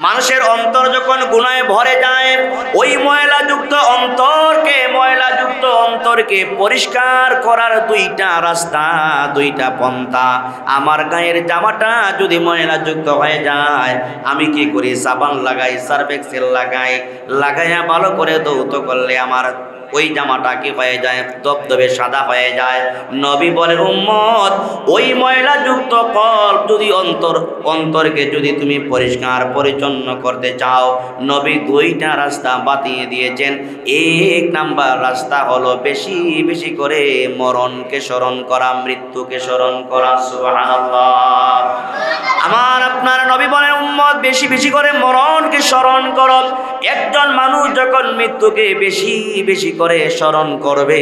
মানুষের অন্তর যখন গুনাহে ভরে যায়, ওই ময়লাযুক্ত অন্তরকে পরিষ্কার করার দুইটা রাস্তা, দুইটা পন্থা। আমার গায়ের জামাটা যদি ময়লাযুক্ত হয়ে যায়, আমি কি করি? সাবান লাগাই, সার্ফ এক্সেল লাগাইয়া ভালো করে ধৌত করলে আমার ওই জামাটা কি হয়ে যায়? দবদবে সাদা হয়ে যায়। নবী বলেন, উম্মত, ওই ময়লাযুক্ত কল্ব যদি অন্তরকে যদি তুমি পরিষ্কার পরিচ্ছন্ন করতে চাও, নবী দুইটা রাস্তা বাতিয়ে দিয়েছেন। এক নাম্বার রাস্তা হলো বেশি বেশি করে মরণকে স্মরণ করা, মৃত্যুকে স্মরণ করা। সুবহানাল্লাহ। আমার আপনার নবী বলেন, উম্মত, বেশি বেশি করে মরণকে স্মরণ করো। একজন মানুষ যখন মৃত্যুকে বেশি বেশি করে স্মরণ করবে,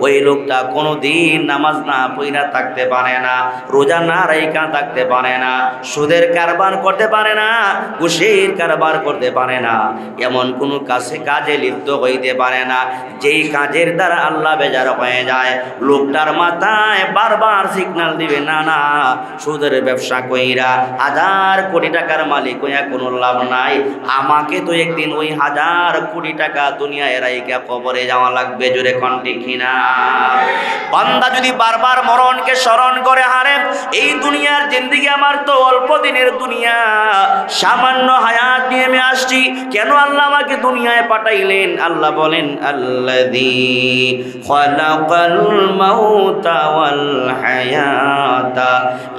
ওই লোকটা কোনোদিন নামাজ না পড়া থাকতে পারে না, রোজা না রাইখা থাকতে পারে না, সুদের কারবার করতে পারে না, ঘুষের কারবার করতে পারে না, এমন কোনো কাজে লিপ্ত হইতে পারে না যেই কাজের দ্বারা আল্লাহ বেজার হয়ে যায়। লোকটার মাথায় বারবার সিগন্যাল দিবে, না না, সুদের ব্যবসা কইরা 1000 কোটি টাকার মালিক হইয়া কোনো লাভ নাই, আমাকে তো একদিন ওই 1000 কোটি টাকা দুনিয়ায় রাইখা কবরে যাওয়া লাগবে। জোরে কোন ঠিক কিনা? বান্দা যদি বারবার মরণকে স্মরণ করে, হারে এই দুনিয়ার জিন্দেগি আমার তো অল্প দিনের দুনিয়া, সামান্য হায়াত নিয়ে আমি আসছি, কেন আল্লাহ আমাকে দুনিয়ায় পাঠাইলেন? আল্লাহ বলেন, আল্লাযী খালাকাল মাউতা ওয়াল হায়াতা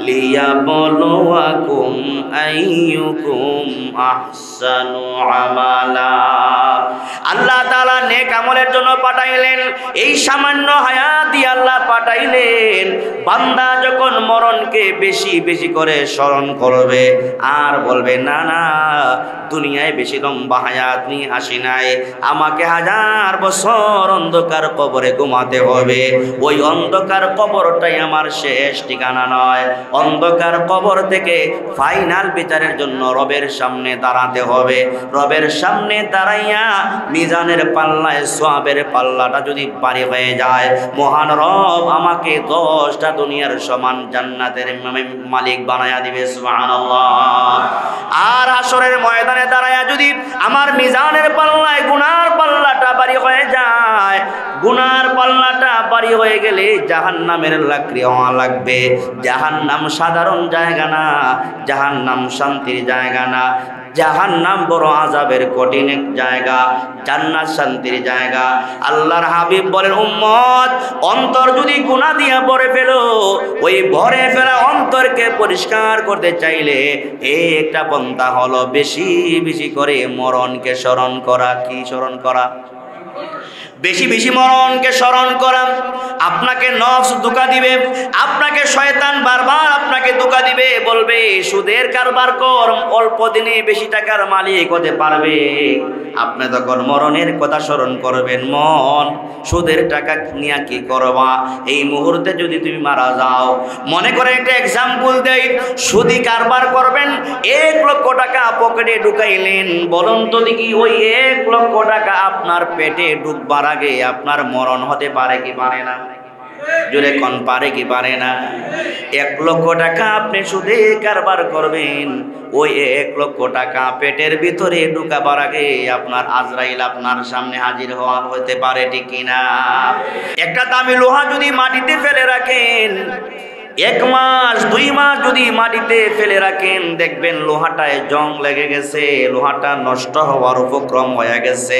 লিয়াবলুয়াকুম আইয়ুকুম আহসানু আমালা। আল্লাহ তাআলা নেক আমলের জন্য পাঠাইলেন, এই সামান্য হায়াতই আল্লাহ পাঠাইলেন। বান্দা যখন মরণকে বেশি বেশি করে স্মরণ করবে আর বলবে, না না, দুনিয়ায় বেশি লম্বা হায়াত নিয়ে আসি নাই, আমাকে 1000 বছর অন্ধকার কবরে ঘুমাতে হবে, ওই অন্ধকার কবরটাই আমার শেষ ঠিকানা নয়। অন্ধকার কবর থেকে ফাইনাল বিচারের জন্য রবের সামনে দাঁড়াতে হবে। রবের সামনে দাঁড়াইয়া মিজানের পাল্লায় সওয়াবের পাল্লাটা যদি ভারী হয়ে যায়, মহান রব আমাকে 10টা দুনিয়ার সমান জান্নাতের মালিক বানায়া দিবে। সুবহানাল্লাহ। আর হাসরের ময়দানে দাঁড়ায়া যদি আমার মিজানের পাল্লায় গুনার পাল্লাটা ভারী হয়ে যায়, গুনার পাল্লাটা ভারী হয়ে গেলে জাহান্নামের লাকড়ি হওয়া লাগবে। জাহান্নাম সাধারণ জায়গা না, জাহান্নাম শান্তির জায়গা না, জাহান্নাম বড় আযাবের কঠিন এক জায়গা, জান্নাত শান্তির জায়গা। আল্লাহর হাবিব বলেন, উম্মত, অন্তর যদি গুনাহ দিয়া ভরে ফেলো, ওই ভরে ফেলা অন্তরকে পরিষ্কার করতে চাইলে একটা পন্থা হলো বেশি বেশি করে মরণকে স্মরণ করা। কি স্মরণ করা? বেশি বেশি মরণকে স্মরণ করা। আপনাকে নফস ধোঁকা দিবে, আপনাকে শয়তান বারবার আপনাকে ধোঁকা দিবে, বলবে সুদের কারবার কর, অল্প দিনে বেশি টাকার মালিক হতে পারবে। আপনি তখন মরণের কথা স্মরণ করবেন, মন সুদের টাকা নিয়ে কি করবা? এই মুহূর্তে যদি তুমি মারা যাও, মনে করে একটা এক্সাম্পল দেই, সুদি কারবার করবেন, 1 লক্ষ টাকা পকেটে ঢুকাইলেন, বলুন তো দেখি ওই 1 লক্ষ টাকা আপনার পেটে ঢুকবার আগে আপনার মরণ হতে পারে কি পারে না? জোরে কোন পারে কি পারে না? 1 লক্ষ টাকা আপনি সুদে কারবার করবেন, ওই 1 লক্ষ টাকা পেটের ভিতরে ঢুকাবার আগে আপনার আজরাইল আপনার সামনে হাজির হতে পারে, ঠিক কিনা? একটা দামি লোহা যদি মাটিতে ফেলে রাখেন, 1 মাস 2 মাস যদি মাটিতে ফেলে রাখেন, দেখবেন লোহাটায় জং লেগে গেছে, লোহাটা নষ্ট হওয়ার উপক্রম হয়ে গেছে।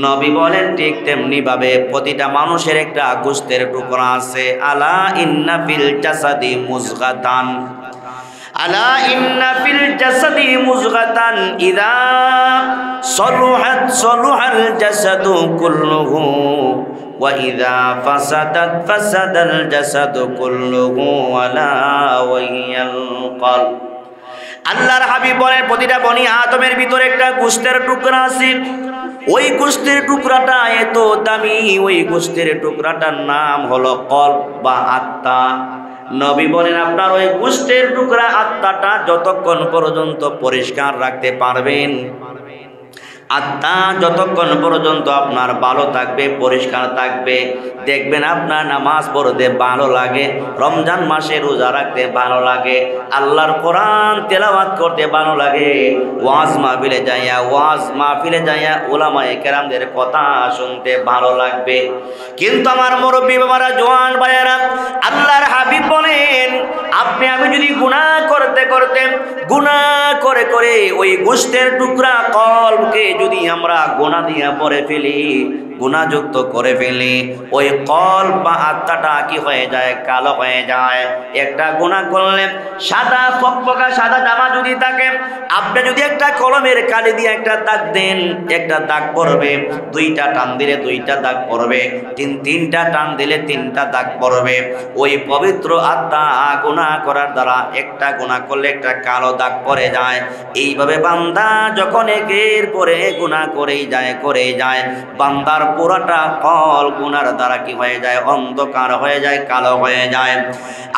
নবী বলেন, ঠিক তেমনি ভাবে প্রতিটা মানুষের একটা গোশতের টুকরা আছে। আলা ইন্না ফিল জাসাদি মুজগাতান, আলা ইন্না ফিল জাসাদি মুজগাতান ইযা সলুহাত সলুহাল জাসাদু কুল্লুহু ওয়া ইযা ফাসাদাত ফাসাদাল জাসাদু কুল্লুহু আলা ওয়াহিয়াল কলব। আল্লাহর হাবিব বলেন, প্রতিটা বনি আদমের ভিতরে একটা গোশতের টুকরা আছে। ওই গোশতের টুকরাটা এত দামি, ওই গোশতের টুকরাটার নাম হলো কলব বা আত্মা। নবী বলেন, আপনার ওই গোশতের টুকরা আত্মাটা যতক্ষণ পর্যন্ত পরিষ্কার রাখতে পারবেন, আত্মা যতক্ষণ পর্যন্ত আপনার ভালো থাকবে, পরিষ্কার থাকবে, দেখবেন আপনার নামাজ পড়তে ভালো লাগে, রমজান মাসে রোজা রাখতে ভালো লাগে, আল্লাহর কোরআন তেলাওয়াত করতে ভালো লাগে, ওয়াজ মাহফিলে যাইয়া উলামায়ে কেরামদের কথা শুনতে ভালো লাগবে। কিন্তু আমার মুরব্বী বাবারা, জওয়ান ভাইয়েরা, আল্লাহর হাবিব বলেন, আপনি আমি যদি গুনাহ করতে করতে, গুনাহ করে করে ওই গোশতের টুকরা কলবকে যদি আমরা গুনাহ দিয়া পরে ফেলি, গুনাহযুক্ত করে ফেলি, ওই কলব বা আত্মাটা কি হয়ে যায়? কালো হয়ে যায়। একটা গুনাহ করলে সাদা ফকফকা সাদা জামা যদি থাকে, আপনি যদি একটা কলমের কালি দিয়ে একটা দাগ দেন, একটা দাগ পড়বে, দুইটা টান দিলে দুইটা দাগ পড়বে, তিনটা টান দিলে তিনটা দাগ পড়বে। ওই পবিত্র আত্মা গুনাহ করার দ্বারা একটা গুনাহ করলে একটা কালো দাগ পড়ে যায়। এইভাবে বান্দা যখন একের পরে গুনাহ করেই যায়, বান্দার পুরাটা কল গুনার দ্বারা কি হয়ে যায়? অন্ধকার হয়ে যায়, কালো হয়ে যায়।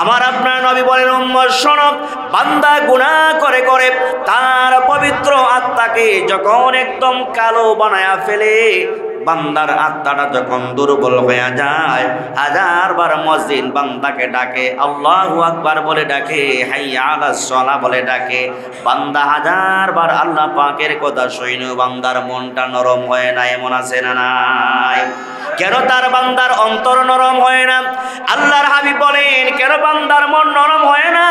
আমার আপনার নবী বলেন, উম্মত শোনো, বান্দা গুনাহ করে করে তার পবিত্র আত্মাকে যখন একদম কালো বানায়া ফেলে, বান্দার আত্মাটা যখন দুর্বল হয়ে যায়, হাজারবার মুয়াজ্জিন বান্দাকে ডাকে, আল্লাহু আকবার বলে ডাকে, হাইয়া আলাস সালাহ বলে ডাকে, বান্দা হাজারবার আল্লাহ পাকের কথা শুনে বান্দার মনটা নরম হয় না, এমন আছে না নাই? কেন তার বান্দার অন্তর নরম হয় না? আল্লাহর হাবিব বলেন, কেন বান্দার মন নরম হয় না?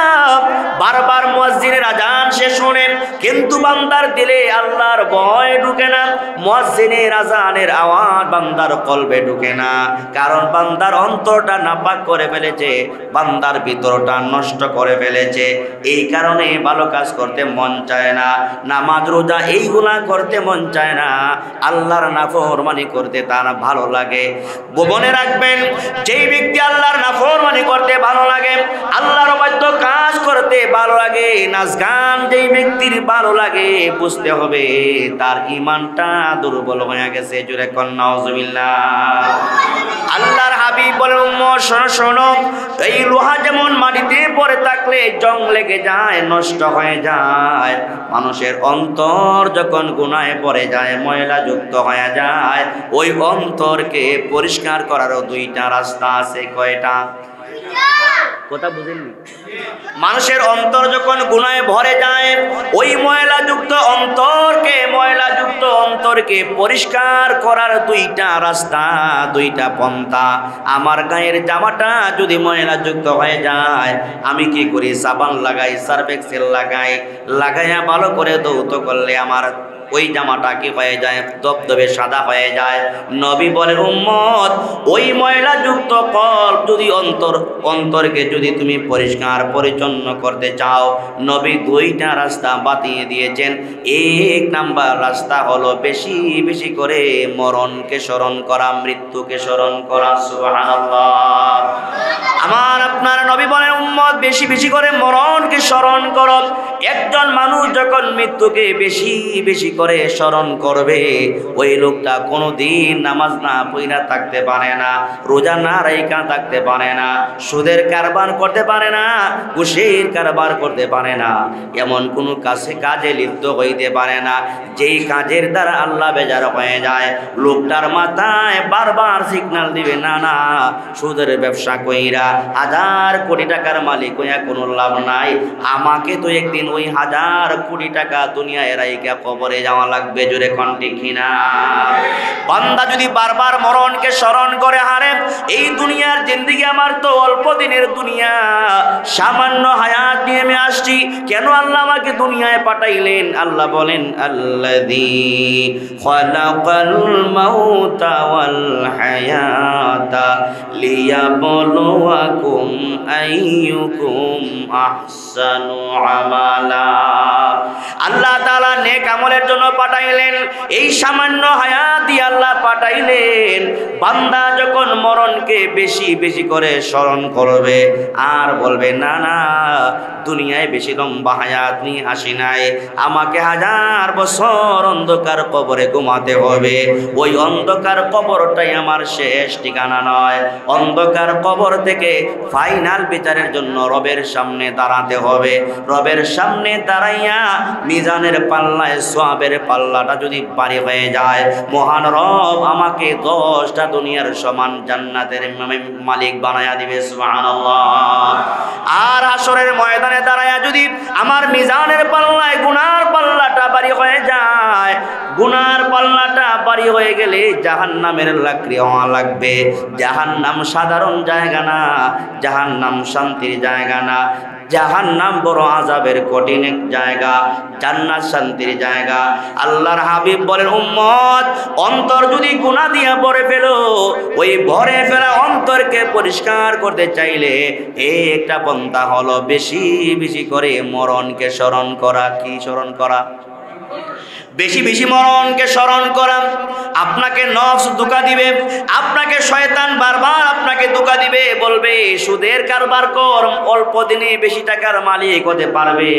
বারবার মুয়াজ্জিনের আজান সে শুনে, কিন্তু বান্দার দিলে আল্লাহর ভয় ঢুকে না, মুয়াজ্জিনের আজানের আওয়াজ বান্দার কলবে ঢুকে না। কারণ বান্দার অন্তরটা নাপাক করে ফেলেছে, বান্দার ভিতরটা নষ্ট করে ফেলেছে। এই কারণে ভালো কাজ করতে মন চায় না, নামাজ রোজা এইগুলা করতে মন চায় না, আল্লাহর নাফরমানি করতে তার ভালো লাগে। মনে রাখবেন, যেই ব্যক্তি আল্লাহর নাফরমানি করতে ভালো লাগে, আল্লাহর অবাধ্য কাজ করতে ভালো লাগে, নাচ গান যেই ব্যক্তির ভালো লাগে, বুঝতে হবে তার ঈমানটা দুর্বল হয়ে গেছে। জোরে কোন নাউজুবিল্লাহ। আল্লাহর হাবিব বলেন, উম্মত শোনো শোনো, এই লোহা যেমন মাটিতে পড়ে থাকলে জং লেগে যায়, নষ্ট হয়ে যায়, মানুষের অন্তর যখন গুনাহে পড়ে যায়, ময়লা যুক্ত হয়ে যায়, ওই অন্তরকে পরিষ্কার করারও দুইটা রাস্তা আছে। কয়টা? কথা বুঝেননি? মানুষের অন্তর যখন গুনাহে ভরে যায়, ওই ময়লাযুক্ত অন্তরকে পরিষ্কার করার দুইটা রাস্তা, দুইটা পন্থা। আমার গায়ের জামাটা যদি ময়লাযুক্ত হয়ে যায়, আমি কি করি? সাবান লাগাই, সার্ফ এক্সেল লাগাইয়া ভালো করে ধৌত করলে আমার ওই জামাটা কি হয়ে যায়? দবদবে সাদা হয়ে যায়। নবী বলেন, উম্মত, ওই ময়লাযুক্ত কলব যদি অন্তরকে যদি তুমি পরিষ্কার পরিচ্ছন্ন করতে চাও, নবী দুইটা রাস্তা বাতিয়ে দিয়েছেন। এক নাম্বার রাস্তা হলো বেশি বেশি করে মরণকে স্মরণ করা, মৃত্যুকে স্মরণ করা। সুবহানাল্লাহ। আমার আপনার নবী বলেন, উম্মত, বেশি বেশি করে মরণকে স্মরণ করো। একজন মানুষ যখন মৃত্যুকে বেশি বেশি করে স্মরণ করবে, ওই লোকটা কোনোদিন নামাজ না পড়া থাকতে পারে না, রোজা না রাইখা থাকতে পারে না, সুদের কারবার করতে পারে না, ঘুষের কারবার করতে পারে না, এমন কোনো কাজে লিপ্ত হইতে পারে না যেই কাজের দ্বারা আল্লাহ বেজার হয়ে যায়। লোকটার মাথায় বারবার সিগন্যাল দিবে, না না, সুদের ব্যবসা কইরা 1000 কোটি টাকার মালিক হইয়া কোনো লাভ নাই, আমাকে তো একদিন ওই 1000 কোটি টাকা দুনিয়ায় রাইখা কবরে যাওয়া লাগবে। জোরে কোন ঠিক কিনা? বান্দা যদি বারবার মরণকে স্মরণ করে, হারে এই দুনিয়ার জিন্দেগি আমার তো অল্প দিনের দুনিয়া, সামান্য হায়াত নিয়ে আমি আসছি, কেন আল্লাহ আমাকে দুনিয়ায় পাঠাইলেন? আল্লাহ বলেন, আল্লাযী খালাকাল মাউতা ওয়াল হায়াতা লিয়াবলুয়াকুম আইয়ুকুম আহসানু আমালা। আল্লাহ তাআলা নেক আমলের জন্য পাঠাইলেন, এই সামান্য হায়াত দিয়ে আল্লাহ পাঠাইলেন। বান্দা যখন মরণকে বেশি বেশি করে স্মরণ করবে আর বলবে, না না, দুনিয়ায় বেশি লম্বা হায়াত নিয়ে আসি নাই, আমাকে 1000 বছর অন্ধকার কবর কবরে ঘুমাতে হবে। ওই অন্ধকার কবরটাই আমার শেষ ঠিকানা নয়। অন্ধকার কবর থেকে ফাইনাল বিচারের জন্য রবের সামনে দাঁড়াতে হবে। রবের সামনে দাঁড়াইয়া মিজানের পাল্লায় সওয়াবের পাল্লাটা যদি ভারী হয়ে যায়, মহান রব আমাকে 10টা দুনিয়ার সমান জান্নাতের মালিক বানায়া দিবে। সুবহানাল্লাহ। আর হাসরের ময়দানে দাঁড়ায়া যদি আমার মিজানের পাল্লায় গুনার পাল্লাটা ভারী হয়ে যায়, গুনার পাল্লাটা ভারী হয়ে গেলে জাহান্নামের লাকড়ি হওয়া লাগবে। জাহান্নাম সাধারণ জায়গা না, জাহান্নাম শান্তির জায়গা না, জাহান্নাম বড় আযাবের কঠিন এক জায়গা, জান্নাত শান্তির জায়গা। আল্লাহর হাবিব বলেন, উম্মত অন্তর যদি গুনাহ দিয়া ভরে ফেলো, ওই ভরে ফেলা অন্তরকে পরিষ্কার করতে চাইলে একটা পন্থা হলো বেশি বেশি করে মরণকে স্মরণ করা। কি স্মরণ করা? বেশি বেশি মরণকে স্মরণ করা। আপনাকে নফস ধোঁকা দিবে, আপনাকে শয়তান বারবার আপনাকে ধোঁকা দিবে, বলবে সুদের কারবার কর, অল্প দিনে বেশি টাকার মালিক হতে পারবে।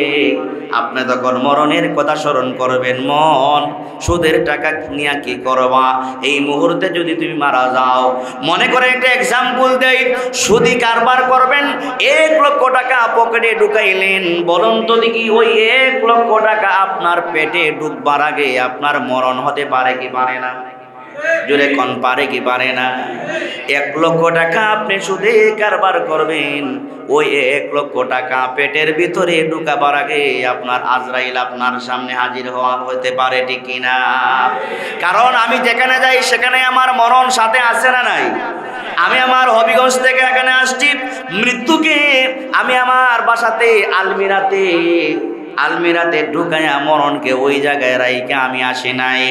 আপনি তখন মরণের কথা স্মরণ করবেন, মন সুদের টাকা নিয়ে কি করবা? এই মুহূর্তে যদি তুমি মারা যাও, মনে করে একটা এক্সাম্পল দেই, সুদি কারবার করবেন, 1 লক্ষ টাকা পকেটে ঢুকাইলেন। বলুন তো দেখি, ওই 1 লক্ষ টাকা আপনার পেটে ঢুকবার আগে আপনার মরণ হতে পারে কি পারে না? জোরে কোন পারে কি পারে না? 1 লক্ষ টাকা আপনি সুদে কারবার করবেন, ওই 1 লক্ষ টাকা পেটের ভিতরে ঢুকাবার আগে আপনার আজরাইল আপনার সামনে হাজির হতে পারে, ঠিক কিনা? কারণ আমি যেখানে যাই সেখানে আমার মরণ সাথে আছে না নাই? আমি আমার হবিগঞ্জ থেকে এখানে আসছি, মৃত্যুকে আমি আমার বাসাতে আলমিরাতে ঢুকাইয়া মরণকে ওই জায়গায় রাইকে আমি আসি নাই।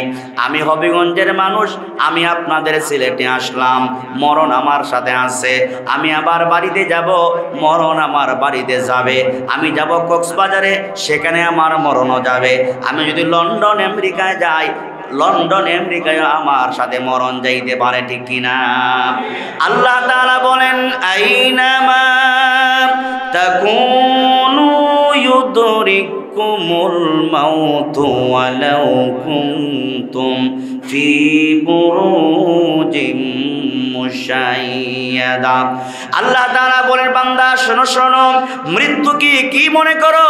আমি হবিগঞ্জের মানুষ, আমি আপনাদের সিলেটে আসলাম, মরণ আমার সাথে আছে। আমি আবার বাড়িতে যাব, মরণ আমার বাড়িতে যাবে। আমি যাব কক্সবাজারে, সেখানে আমার মরণও যাবে। আমি যদি লন্ডন আমেরিকায় যাই, লন্ডন আমেরিকায় আমার সাথে মরণ যাইতে পারে, ঠিক কিনা? আল্লাহ তাআলা বলেন, আইনামা তাকুনু ইউদরিকুমুল মাউতু ওয়ালাউ কুনতুম ফি বুরুজিম মুশাইয়াদা। আল্লাহ তাআলা বলেন, বান্দা শোনো শোনো, মৃত্যুকে কি মনে করো?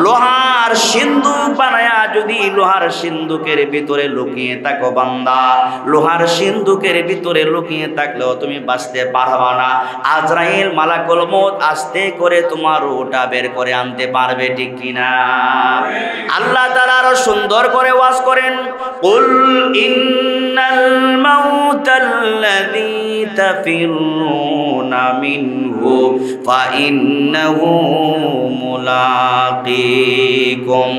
লোহার সিন্দুক বানায়া যদি লোহার সিন্দুকের ভিতরে লুকিয়ে থাকো বান্দা, লোহার সিন্দুকের ভিতরে লুকিয়ে থাকলেও তুমি বাঁচতে পারবা না। আজরাইল মালাকুল মউত আস্তে করে তোমার রূহটা বের করে আনতে পারবে, ঠিক কিনা? আল্লাহ তাআলা আরো সুন্দর করে ওয়াজ করেন, কুল ইন্নাল মাউতাল্লাযী তাফিরুনা মিনহু ফাইন্নাহু মুলাকিকুম।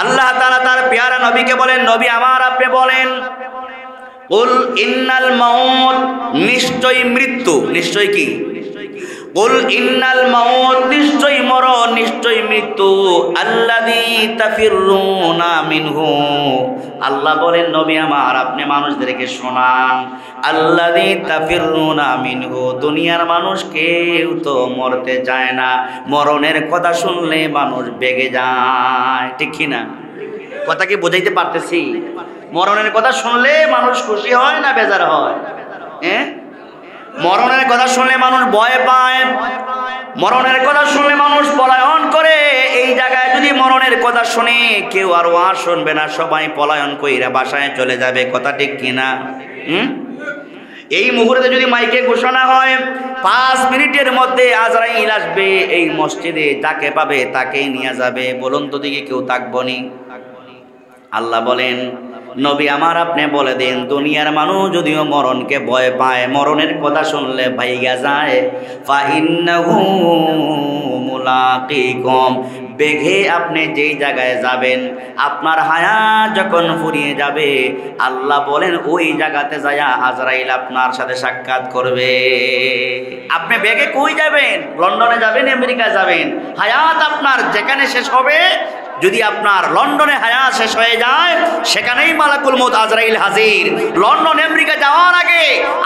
আল্লাহ তাআলা তার প্যারা নবীকে বলেন, নবী আমার আপনি বলেন, কুল ইন্নাল মাউত, নিশ্চয়ই মৃত্যু। নিশ্চয় কি? কুল ইন্নাল মাউত, নিশ্চয়ই মরণ, নিশ্চয়ই মৃত্যু। আল্লাযী তাফিরুনা মিনহু, আল্লাহ বলেন নবী আমার আপনি মানুষদেরকে শোনান, আল্লাযী তাফিরুনা মিনহু, দুনিয়ার মানুষ কেউ তো মরতে চায় না, মরণের কথা শুনলে মানুষ বেগে যায়, ঠিক কি না? কথা কি বোঝাইতে পারতেছি? মরণের কথা শুনলে মানুষ খুশি হয় না বেজার হয়? মরণের কথা শুনলে মানুষ ভয় পায়, মরণের কথা শুনলে মানুষ পলায়ন করে। এই জায়গায় যদি মরণের কথা শুনে কেউ আর ওয়াজ শুনবে না, সবাই পলায়ন কইরা বাসায় চলে যাবে, কথা ঠিক কিনা? এই মুহূর্তে যদি মাইকে ঘোষণা হয় 5 মিনিটের মধ্যে আজরাইল আসবে, এই মসজিদে যাকে পাবে তাকেই নিয়ে যাবে, বলুন তো দিকে কেউ থাকবো নি? আল্লাহ বলেন, নবী আমার আপনি বলে দিন, দুনিয়ার মানুষ যদিও মরণকে ভয় পায়, মরণের কথা শুনলে ভাইগা যায়, ফাইন্নাহু মুলাকিকুম, বেঘে আপনি যেই জায়গায় যাবেন, আপনার হায়াত যখন ফুরিয়ে যাবে, আল্লাহ বলেন ওই জায়গাতে যায়া আজরাইল আপনার সাথে সাক্ষাৎ করবে। আপনি বেঘে কই যাবেন? লন্ডনে যাবেন, আমেরিকা যাবেন, হায়াত আপনার যেখানে শেষ হবে যদি আপনার লন্ডনে হায়াত শেষ হয়ে যায়, সেখানেই মালাকুল মউত আজরাইল হাজির। লন্ডন আমেরিকা যাওয়ার আগে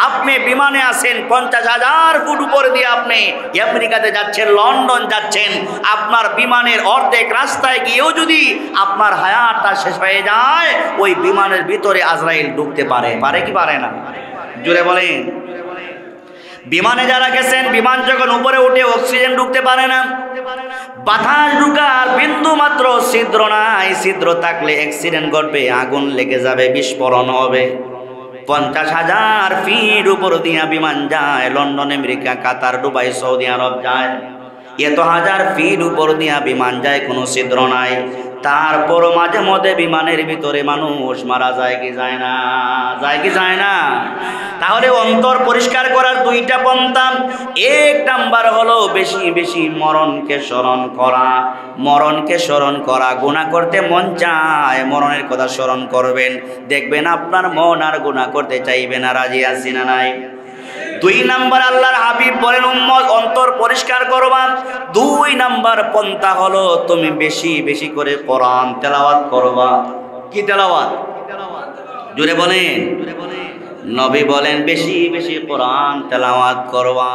আপনি বিমানে আছেন, 50,000 ফুট উপর দিয়ে আপনি আমেরিকাতে যাচ্ছেন, লন্ডন যাচ্ছেন। আপনার বিমানের অর্ধেক রাস্তায় গিয়েও যদি আপনার হায়াতটা শেষ হয়ে যায়, ওই বিমানের ভিতরে আজরাইল ঢুকতে পারে, পারে কি পারে না? জোরে বলেন। বিমানে যারা গেছেন, বিমান যখন উপরে উঠে অক্সিজেন ঢুকতে পারে না, বাতাস ঢুকার বিন্দু মাত্র ছিদ্র নাই। ছিদ্র থাকলে অ্যাক্সিডেন্ট ঘটবে, আগুন লেগে যাবে, বিস্ফোরণ হবে। 50,000 ফিট উপর দিয়া বিমান যায়, London America Qatar Dubai Saudi Arab যায়। এত 1000 ফিট উপর দিয়া বিমান যায়, কোনো ছিদ্র নাই। তারপরও মাঝে মধ্যে বিমানের ভিতরে মানুষ মারা যায় কি যায় না? যায় কি যায় না? তাহলে অন্তর পরিষ্কার করার দুইটা পন্থা। এক নাম্বার হলো বেশি বেশি মরণকে স্মরণ করা। মরণকে স্মরণ করা, গুনাহ করতে মন চায়, মরণের কথা স্মরণ করবেন, দেখবেন আপনার মন আর গুনাহ করতে চাইবে না। রাজি আছি না নাই? 2 নাম্বার আল্লাহর হাবিব বলেন, উম্মত অন্তর পরিষ্কার করবা। 2 নাম্বার পন্থা হলো তুমি বেশি বেশি করে কোরআন তেলাওয়াত করবা। কি তেলাওয়াত? জোরে বলেন। নবী বলেন বেশি বেশি কোরআন তেলাওয়াত করবা।